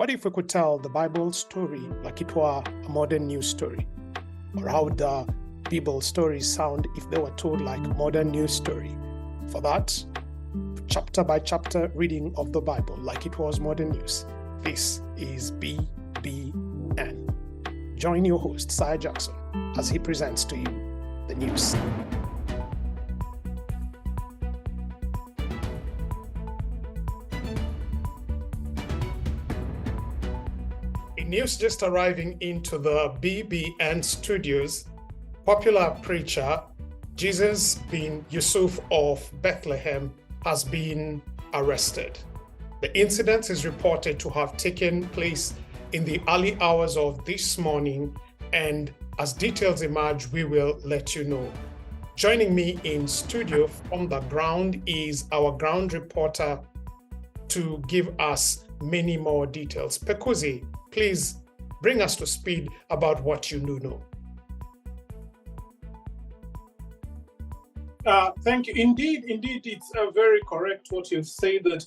What if we could tell the Bible story like it were a modern news story? Or how would the Bible stories sound if they were told like a modern news story? For that, chapter by chapter reading of the Bible like it was modern news. This is BBN. Join your host, Sir Jackson, as he presents to you the news. News just arriving into the BBN studios. Popular preacher Jesus bin Yusuf of Bethlehem has been arrested. The incident is reported to have taken place in the early hours of this morning, and as details emerge, we will let you know. Joining me in studio from the ground is our ground reporter to give us many more details. Pekuzi, please bring us to speed about what you do know. Thank you. Indeed, it's very correct what you've said, that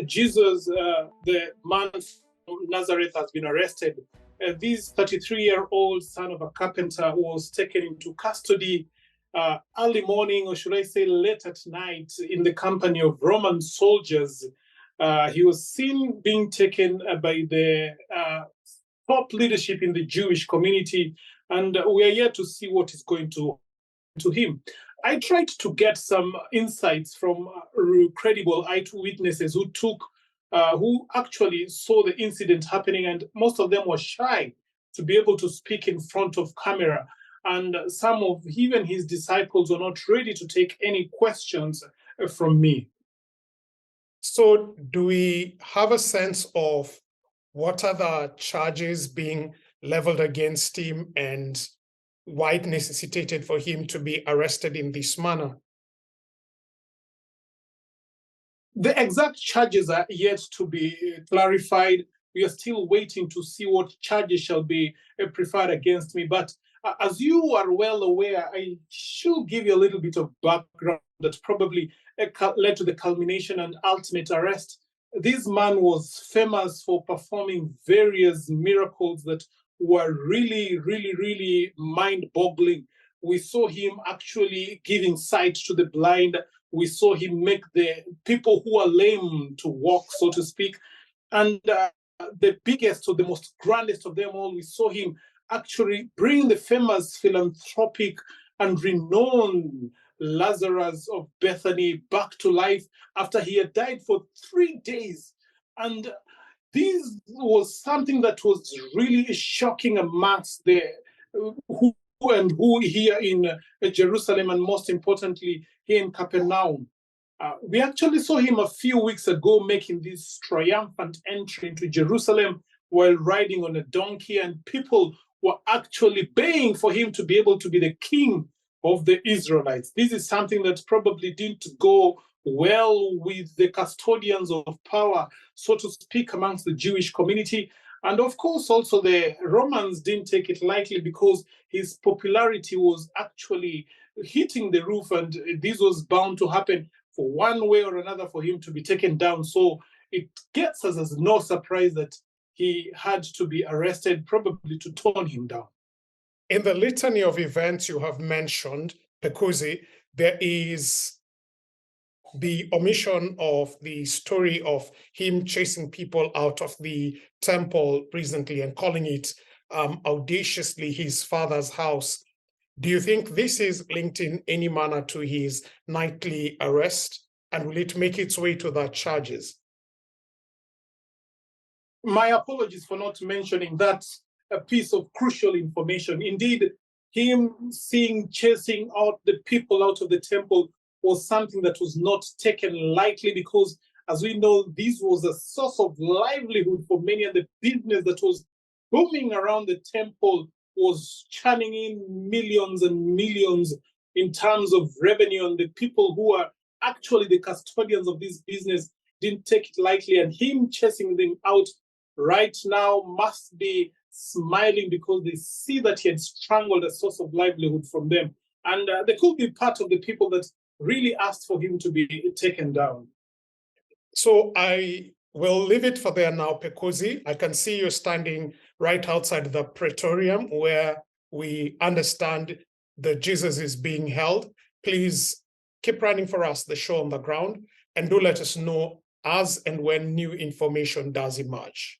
Jesus, the man from Nazareth, has been arrested. This 33-year-old son of a carpenter was taken into custody early morning, or should I say late at night, in the company of Roman soldiers. He was seen being taken by the top leadership in the Jewish community, and we are yet to see what is going to him. I tried to get some insights from credible eyewitnesses who actually saw the incident happening, and most of them were shy to be able to speak in front of camera, and some of even his disciples were not ready to take any questions from me. So do we have a sense of what are the charges being leveled against him and why it necessitated for him to be arrested in this manner? The exact charges are yet to be clarified. We are still waiting to see what charges shall be preferred against me. But as you are well aware, I should give you a little bit of background that probably led to the culmination and ultimate arrest. This man was famous for performing various miracles that were really mind-boggling. We saw him actually giving sight to the blind. We saw him make the people who are lame to walk, so to speak. And the biggest or the most grandest of them all, we saw him actually bring the famous philanthropic and renowned Lazarus of Bethany back to life after he had died for 3 days. And this was something that was really shocking amongst the who here in Jerusalem, and most importantly here in Capernaum. We actually saw him a few weeks ago making this triumphant entry into Jerusalem while riding on a donkey, and people were actually baying for him to be able to be the king of the Israelites. This is something that probably didn't go well with the custodians of power, so to speak, amongst the Jewish community. And of course, also the Romans didn't take it lightly, because his popularity was actually hitting the roof, and this was bound to happen for one way or another for him to be taken down. So it gets us as no surprise that he had to be arrested, probably to tone him down. In the litany of events you have mentioned, Pekuzi, there is the omission of the story of him chasing people out of the temple recently and calling it audaciously his father's house. Do you think this is linked in any manner to his nightly arrest, and will it make its way to the charges? My apologies for not mentioning that a piece of crucial information. Indeed, him chasing out the people out of the temple was something that was not taken lightly, because, as we know, this was a source of livelihood for many, and the business that was booming around the temple was churning in millions and millions in terms of revenue, and the people who are actually the custodians of this business didn't take it lightly, and him chasing them out right now must be smiling because they see that he had strangled a source of livelihood from them. And they could be part of the people that really asked for him to be taken down. So I we'll leave it for there now, Pekuzi. I can see you standing right outside the Praetorium where we understand that Jesus is being held. Please keep running for us the show on the ground, and do let us know as and when new information does emerge.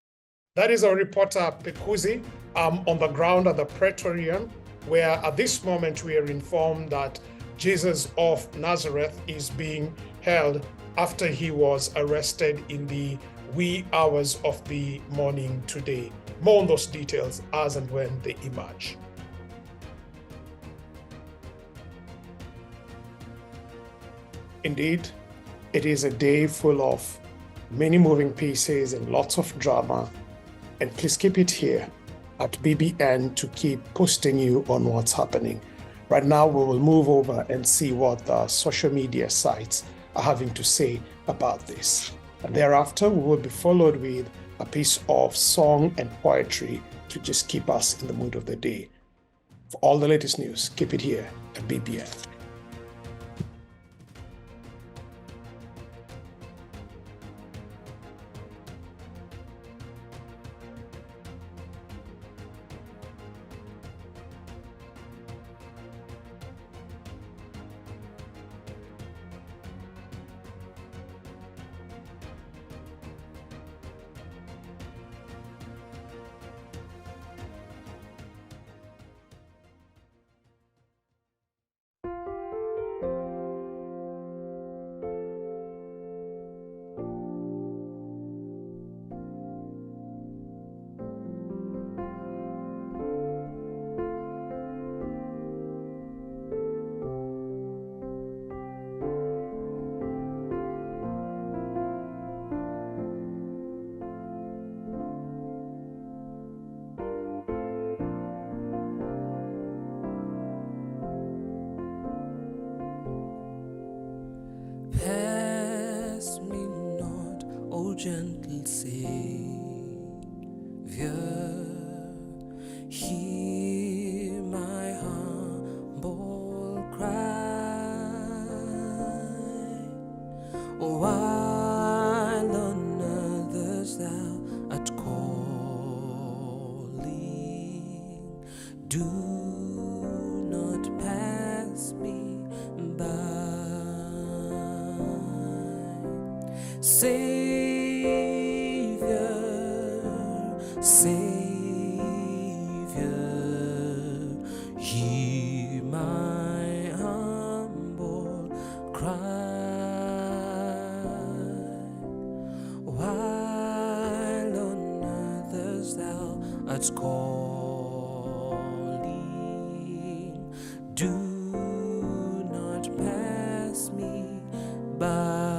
That is our reporter, Pekuzi, on the ground at the Praetorium, where at this moment we are informed that Jesus of Nazareth is being held after he was arrested in the wee hours of the morning today. More on those details as and when they emerge. Indeed, it is a day full of many moving pieces and lots of drama. And please keep it here at BBN to keep posting you on what's happening. Right now, we will move over and see what the social media sites are having to say about this. And thereafter, we will be followed with a piece of song and poetry to just keep us in the mood of the day. For all the latest news, keep it here at BBN. Pass me not, O gentle Savior, hear my humble cry. While on others thou art calling, do not pass me by. Savior, Savior, hear my humble cry. While on others thou art calling, do not pass me by.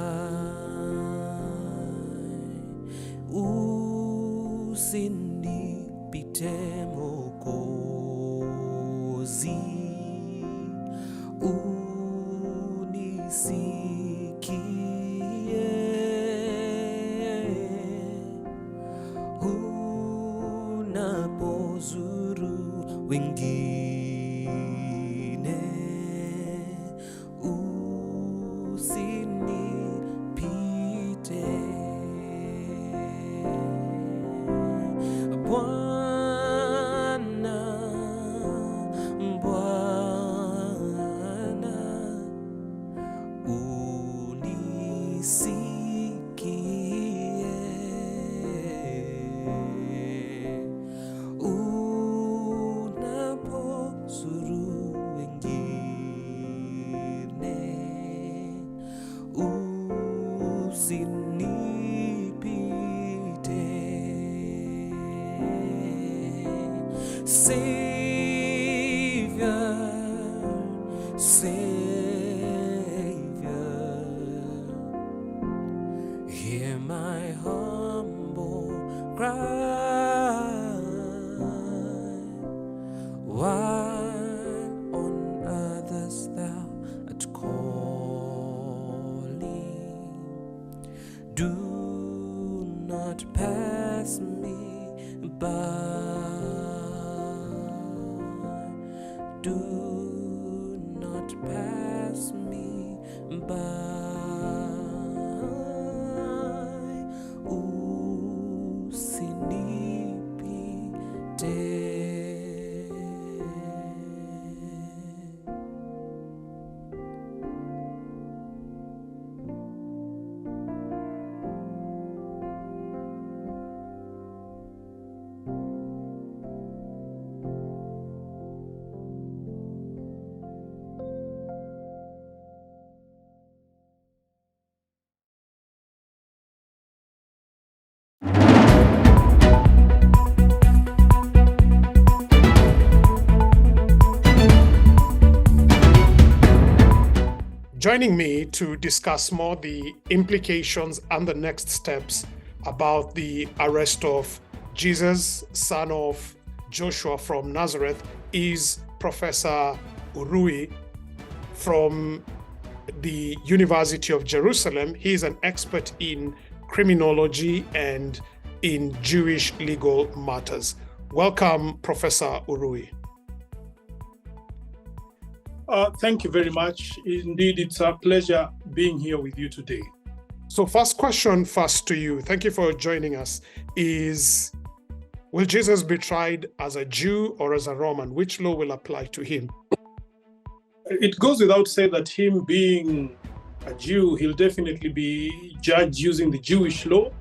Usinipite Mwokozi, unisikie, unapozuru wengine, usinipite. Bwana, Bwana, unisikie, unapozuru wengine, usinipite. Savior, Savior, hear my humble cry. While on others thou art calling, do not pass me by. Do not pass me by. Ooh. Joining me to discuss more the implications and the next steps about the arrest of Jesus, son of Joshua from Nazareth, is Professor Urui from the University of Jerusalem. He is an expert in criminology and in Jewish legal matters. Welcome, Professor Urui. Thank you very much. Indeed, it's a pleasure being here with you today. So first question first to you. Thank you for joining us. Will Jesus be tried as a Jew or as a Roman? Which law will apply to him? It goes without saying that him being a Jew, he'll definitely be judged using the Jewish law.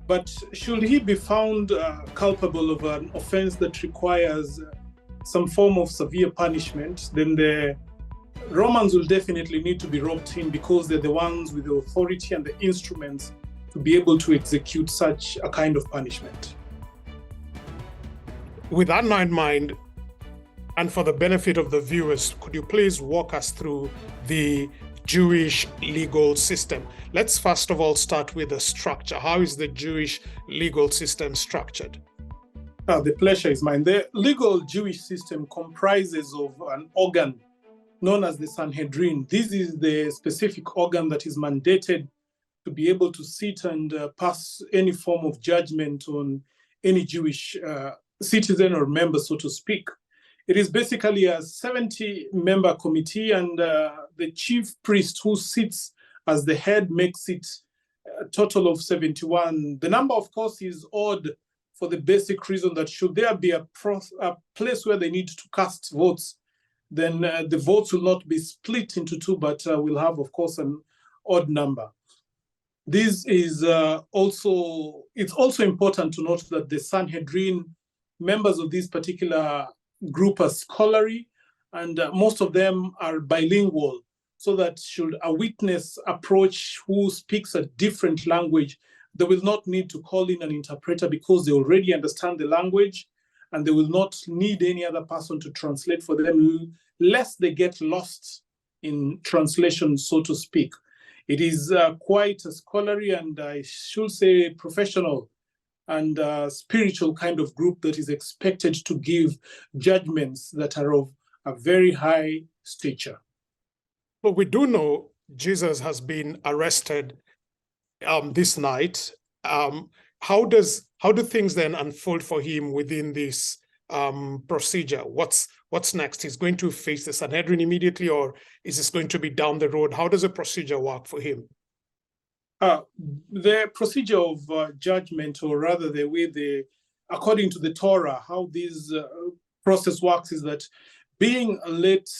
But should he be found culpable of an offense that requires some form of severe punishment, then the Romans will definitely need to be roped in, because they're the ones with the authority and the instruments to be able to execute such a kind of punishment. With that now in mind, and for the benefit of the viewers, could you please walk us through the Jewish legal system? Let's first of all start with the structure. How is the Jewish legal system structured? The pleasure is mine. The legal Jewish system comprises of an organ known as the Sanhedrin. This is the specific organ that is mandated to be able to sit and pass any form of judgment on any Jewish citizen or member, so to speak. It is basically a 70-member committee, and the chief priest who sits as the head makes it a total of 71. The number, of course, is odd for the basic reason that should there be a place where they need to cast votes, then the votes will not be split into two, but will have, of course, an odd number. This is it's also important to note that the Sanhedrin, members of this particular group, are scholarly, and most of them are bilingual, so that should a witness approach who speaks a different language, they will not need to call in an interpreter, because they already understand the language, and they will not need any other person to translate for them, lest they get lost in translation, so to speak. It is quite a scholarly, and I should say professional and spiritual kind of group that is expected to give judgments that are of a very high stature. Well, we do know Jesus has been arrested this night. How do things then unfold for him within this procedure? What's next? He's going to face the Sanhedrin immediately, or is this going to be down the road? How does the procedure work for him? The procedure of judgment, or rather the way according to the Torah, how this process works is that being late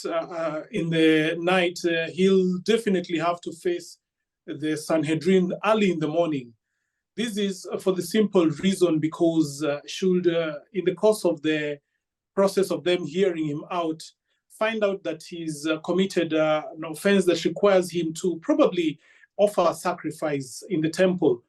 in the night, he'll definitely have to face the Sanhedrin early in the morning. This is for the simple reason because should, in the course of the process of them hearing him out, find out that he's committed an offense that requires him to probably offer a sacrifice in the temple,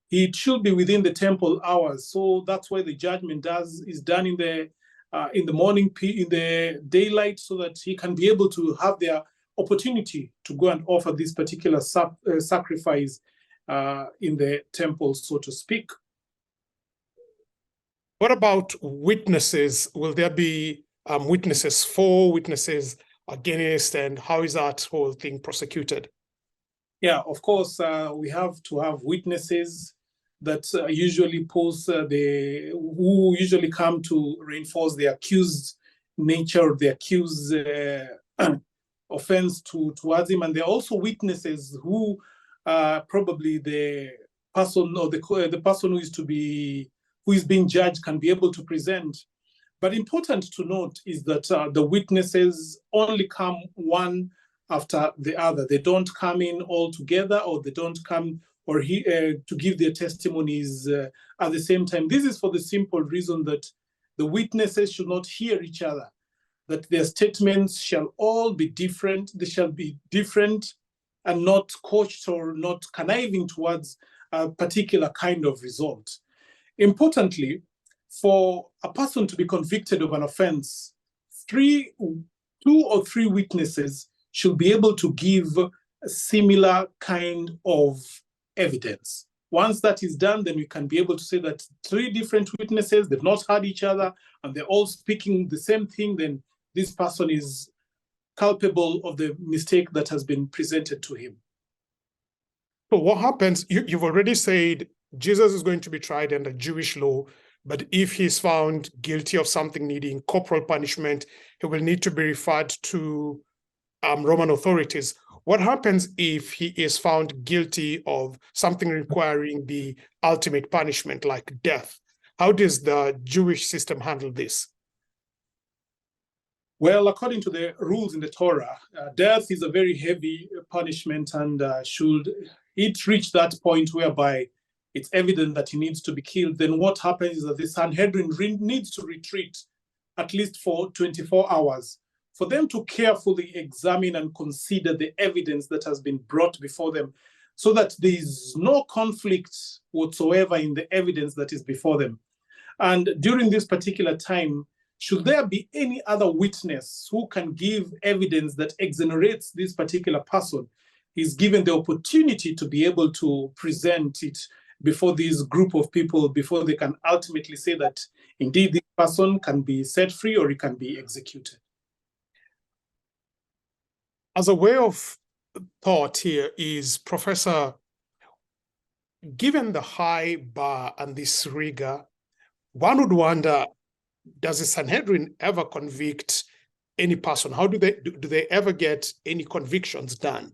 it should be within the temple hours. So that's why the judgment is done in the morning, in the daylight, so that he can be able to have the opportunity to go and offer this particular sacrifice in the temple, so to speak. What about witnesses? Will there be witnesses for, witnesses against, and how is that whole thing prosecuted? Yeah, of course, we have to have witnesses that usually who usually come to reinforce the accused nature, the accused offense towards him, and there are also witnesses who probably the person or the person who is being judged can be able to present. But important to note is that the witnesses only come one after the other. They don't come in all together, or they don't come to give their testimonies at the same time. This is for the simple reason that the witnesses should not hear each other, that their statements shall all be different. They shall be different and not coached or not conniving towards a particular kind of result. Importantly, for a person to be convicted of an offense, 2 or 3 witnesses should be able to give a similar kind of evidence. Once that is done, then we can be able to say that three different witnesses, they've not heard each other, and they're all speaking the same thing, then this person is culpable of the mistake that has been presented to him. So what happens, you've already said Jesus is going to be tried under Jewish law, but if he's found guilty of something needing corporal punishment, he will need to be referred to Roman authorities. What happens if he is found guilty of something requiring the ultimate punishment, like death? How does the Jewish system handle this? Well, according to the rules in the Torah, death is a very heavy punishment, and should it reach that point whereby it's evident that he needs to be killed, then what happens is that the Sanhedrin needs to retreat at least for 24 hours for them to carefully examine and consider the evidence that has been brought before them, so that there is no conflict whatsoever in the evidence that is before them. And during this particular time, should there be any other witness who can give evidence that exonerates this particular person, he's given the opportunity to be able to present it before this group of people, before they can ultimately say that indeed this person can be set free or he can be executed. As a way of thought here is, Professor, given the high bar and this rigor, one would wonder, does the Sanhedrin ever convict any person? How do they ever get any convictions done?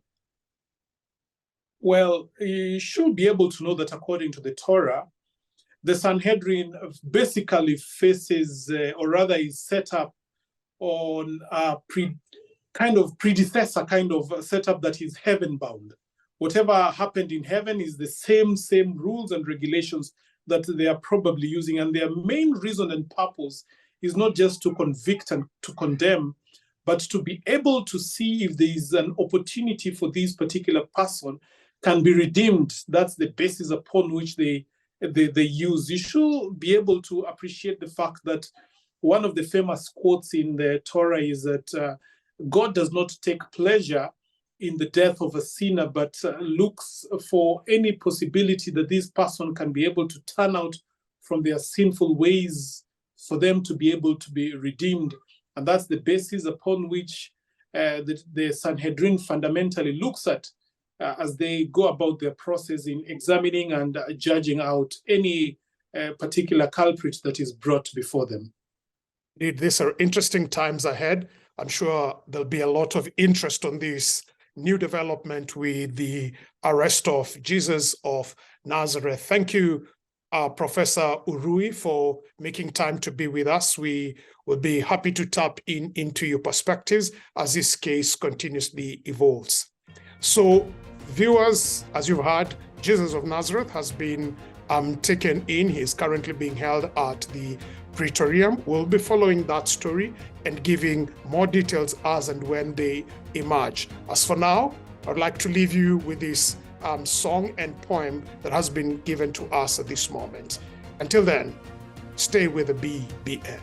Well, you should be able to know that according to the Torah, the Sanhedrin basically faces, or rather is set up on a predecessor kind of setup that is heaven bound. Whatever happened in heaven is the same rules and regulations that they are probably using. And their main reason and purpose is not just to convict and to condemn, but to be able to see if there is an opportunity for this particular person can be redeemed. That's the basis upon which they use. You should be able to appreciate the fact that one of the famous quotes in the Torah is that God does not take pleasure in the death of a sinner, but looks for any possibility that this person can be able to turn out from their sinful ways for them to be able to be redeemed. And that's the basis upon which the Sanhedrin fundamentally looks at as they go about their process in examining and judging out any particular culprit that is brought before them. Indeed, these are interesting times ahead. I'm sure there'll be a lot of interest on this new development with the arrest of Jesus of Nazareth. Thank you, Professor Urui, for making time to be with us. We will be happy to tap into your perspectives as this case continuously evolves. So, viewers, as you've heard, Jesus of Nazareth has been taken in. He is currently being held at the Praetorium. We'll be following that story and giving more details as and when they emerge. As for now, I'd like to leave you with this song and poem that has been given to us at this moment. Until then, stay with the BBN.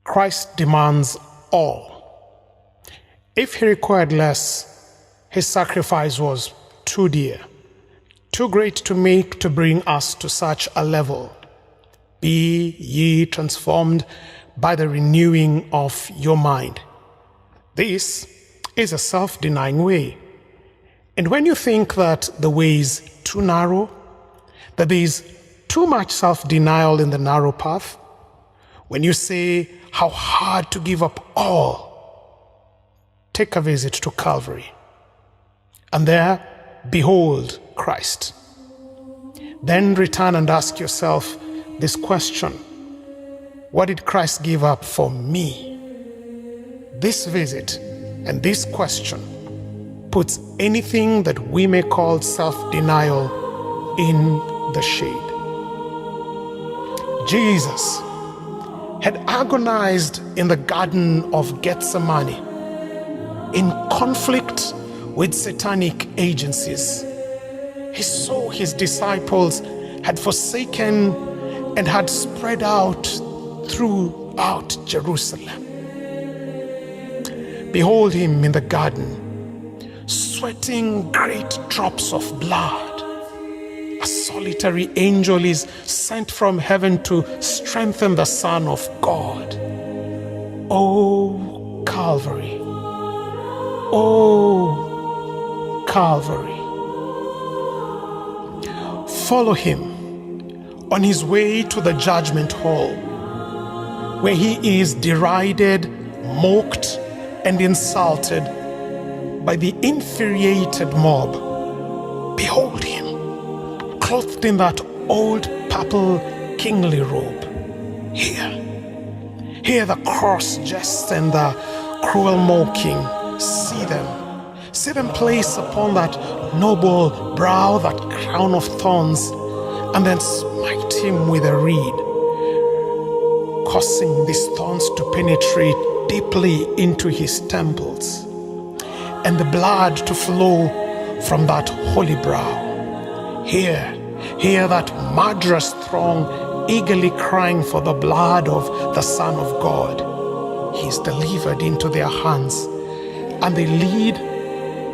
Christ demands all. If he required less, his sacrifice was too dear, too great to make to bring us to such a level. Be ye transformed by the renewing of your mind. This is a self-denying way. And when you think that the way is too narrow, that there is too much self-denial in the narrow path, when you say how hard to give up all, take a visit to Calvary. And there, behold Christ. Then return and ask yourself this question: what did Christ give up for me? This visit and this question puts anything that we may call self-denial in the shade. Jesus had agonized in the Garden of Gethsemane in conflict with satanic agencies. he saw his disciples had forsaken and had spread out throughout Jerusalem. Behold him in the garden, sweating great drops of blood. A solitary angel is sent from heaven to strengthen the Son of God. Oh, Calvary. Oh, Calvary. Follow him on his way to the judgment hall, where he is derided, mocked, and insulted by the infuriated mob. Behold him, clothed in that old purple kingly robe. Hear the cross jests and the cruel mocking. See them place upon that noble brow that crown of thorns, and then smite him with a reed, causing these thorns to penetrate deeply into his temples, and the blood to flow from that holy brow. Hear that murderous throng eagerly crying for the blood of the Son of God. He is delivered into their hands, and they lead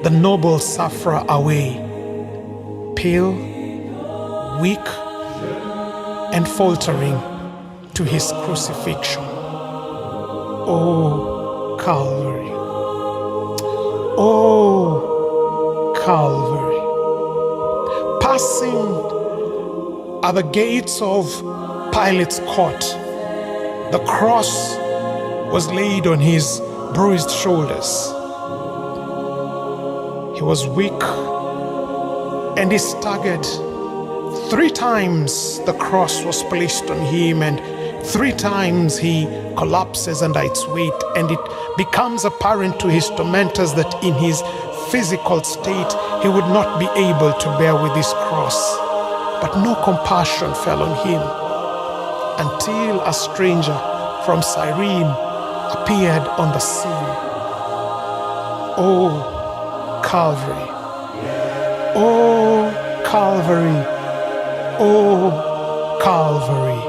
the noble sufferer away, pale, weak, and faltering to his crucifixion. Oh, Calvary. Oh, Calvary. Passing at the gates of Pilate's court, the cross was laid on his bruised shoulders. He was weak and he staggered. 3 times the cross was placed on him, and 3 times he collapses under its weight, and it becomes apparent to his tormentors that in his physical state he would not be able to bear with this cross. But no compassion fell on him until a stranger from Cyrene appeared on the scene. Oh, Calvary. Oh, Calvary. Oh, Calvary.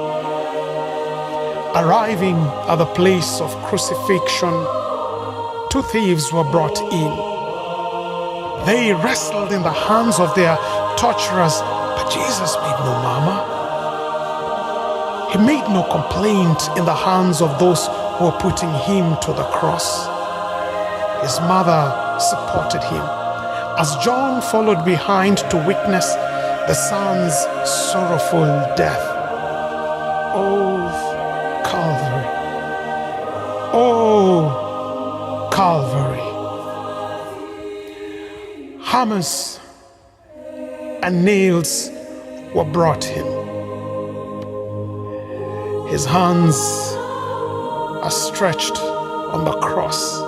Arriving at the place of crucifixion, 2 thieves were brought in. They wrestled in the hands of their torturers, but Jesus made no murmur. He made no complaint in the hands of those who were putting him to the cross. His mother supported him, as John followed behind to witness the son's sorrowful death. Oh, Calvary. Oh, Calvary. Hammers and nails were brought him. His hands are stretched on the cross.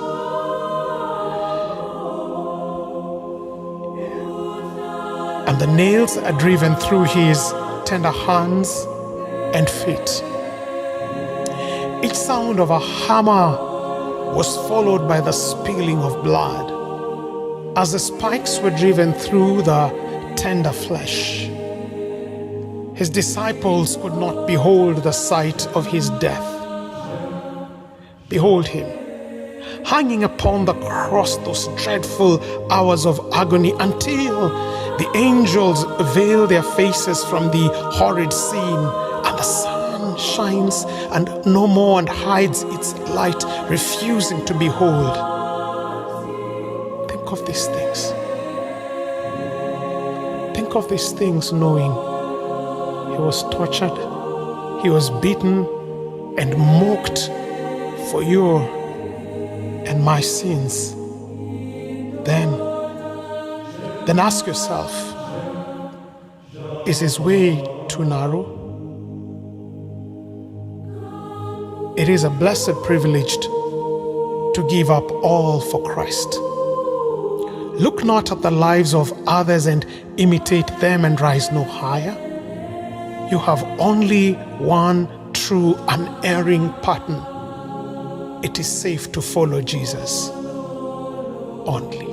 And the nails are driven through his tender hands and feet. Each sound of a hammer was followed by the spilling of blood as the spikes were driven through the tender flesh. His disciples could not behold the sight of his death. Behold him, hanging upon the cross those dreadful hours of agony, until the angels veil their faces from the horrid scene, and the sun shines and no more and hides its light, refusing to behold. Think of these things. Think of these things, knowing he was tortured, he was beaten and mocked for your and my sins. Then ask yourself, is his way too narrow? It is a blessed privilege to give up all for Christ. Look not at the lives of others and imitate them and rise no higher. You have only one true unerring pattern. It is safe to follow Jesus only.